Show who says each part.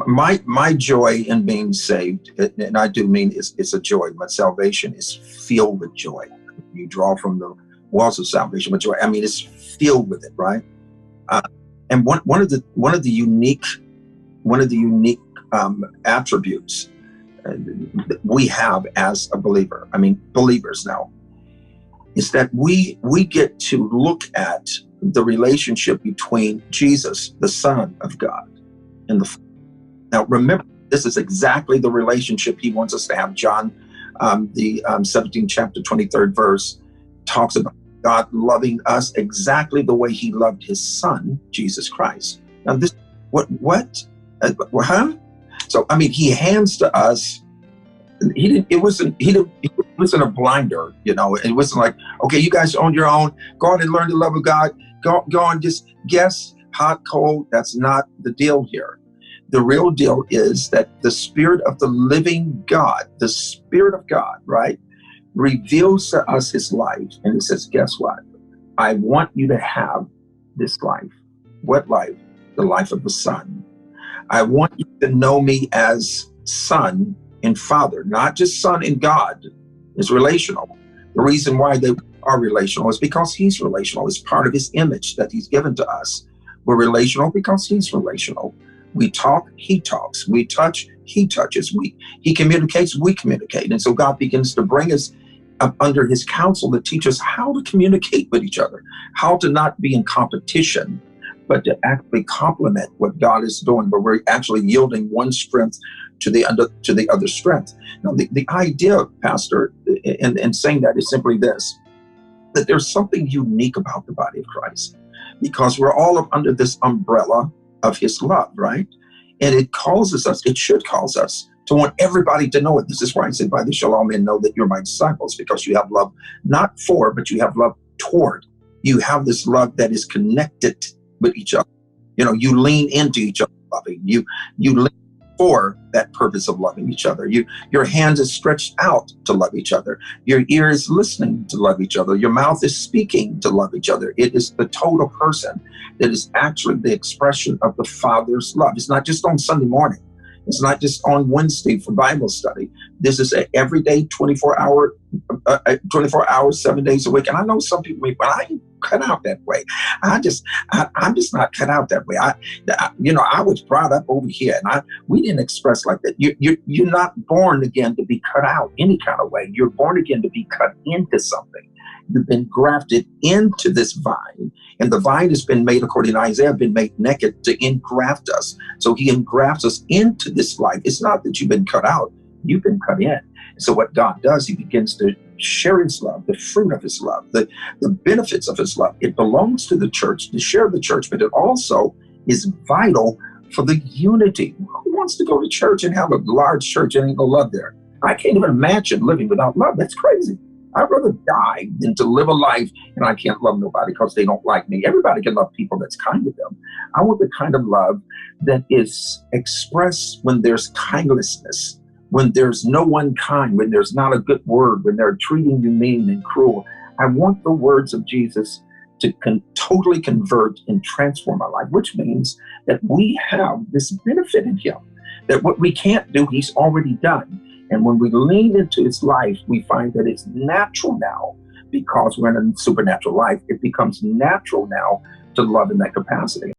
Speaker 1: My joy in being saved, and I do mean it's a joy. My salvation is filled with joy. You draw from the walls of salvation with joy. I mean, it's filled with it, right? Uh, and one of the unique attributes that we have as a believer, I mean believers now, is that we get to look at the relationship between Jesus, the Son of God, and the. Now, remember, this is exactly the relationship he wants us to have. John, the 17th chapter, 23rd verse, talks about God loving us exactly the way he loved his son, Jesus Christ. Now, this, what? Huh? So, I mean, he hands to us, it wasn't a blinder, it wasn't like, okay, you guys on your own, go on and learn the love of God, go on, just guess, hot, cold. That's not the deal here. The real deal is that the Spirit of the living God, the Spirit of God, right, reveals to us his life. And he says, guess what? I want you to have this life. What life? The life of the Son. I want you to know me as Son and Father, not just Son and God. It's relational. The reason why they are relational is because he's relational. It's part of his image that he's given to us. We're relational because he's relational. We talk, he talks. We touch, he touches. He communicates, we communicate. And so God begins to bring us up under his counsel to teach us how to communicate with each other, how to not be in competition, but to actually complement what God is doing, but we're actually yielding one strength to the other strength. Now, the idea, Pastor, in saying that is simply this, that there's something unique about the body of Christ, because we're all up under this umbrella of his love, right? And it should cause us to want everybody to know it. This is why I said, by this shall all men know that you're my disciples, because you have love not for, but you have love toward. You have this love that is connected with each other. You lean into each other loving. You lean for that purpose of loving each other. Your hands is stretched out to love each other. Your ear is listening to love each other. Your mouth is speaking to love each other. It is the total person that is actually the expression of the Father's love. It's not just on Sunday morning. It's not just on Wednesday for Bible study. This is an everyday 24 hours, 7 days a week. And I know some people may, well, I ain't cut out that way. I'm just not cut out that way. I was brought up over here, and we didn't express like that. You're not born again to be cut out any kind of way. You're born again to be cut into something. You've been grafted into this vine, and the vine has been made, according to Isaiah, been made naked to engraft us. So he engrafts us into this life. It's not that you've been cut out, you've been cut in. So what God does, he begins to share his love, the fruit of his love, the benefits of his love. It belongs to the church, to share the church, but it also is vital for the unity. Who wants to go to church and have a large church and ain't no love there? I can't even imagine living without love. That's crazy. I'd rather die than to live a life and I can't love nobody because they don't like me. Everybody can love people that's kind to them. I want the kind of love that is expressed when there's kindlessness, when there's no one kind, when there's not a good word, when they're treating you mean and cruel. I want the words of Jesus to totally convert and transform our life, which means that we have this benefit in him, that what we can't do, he's already done. And when we lean into his life, we find that it's natural now, because we're in a supernatural life. It becomes natural now to love in that capacity.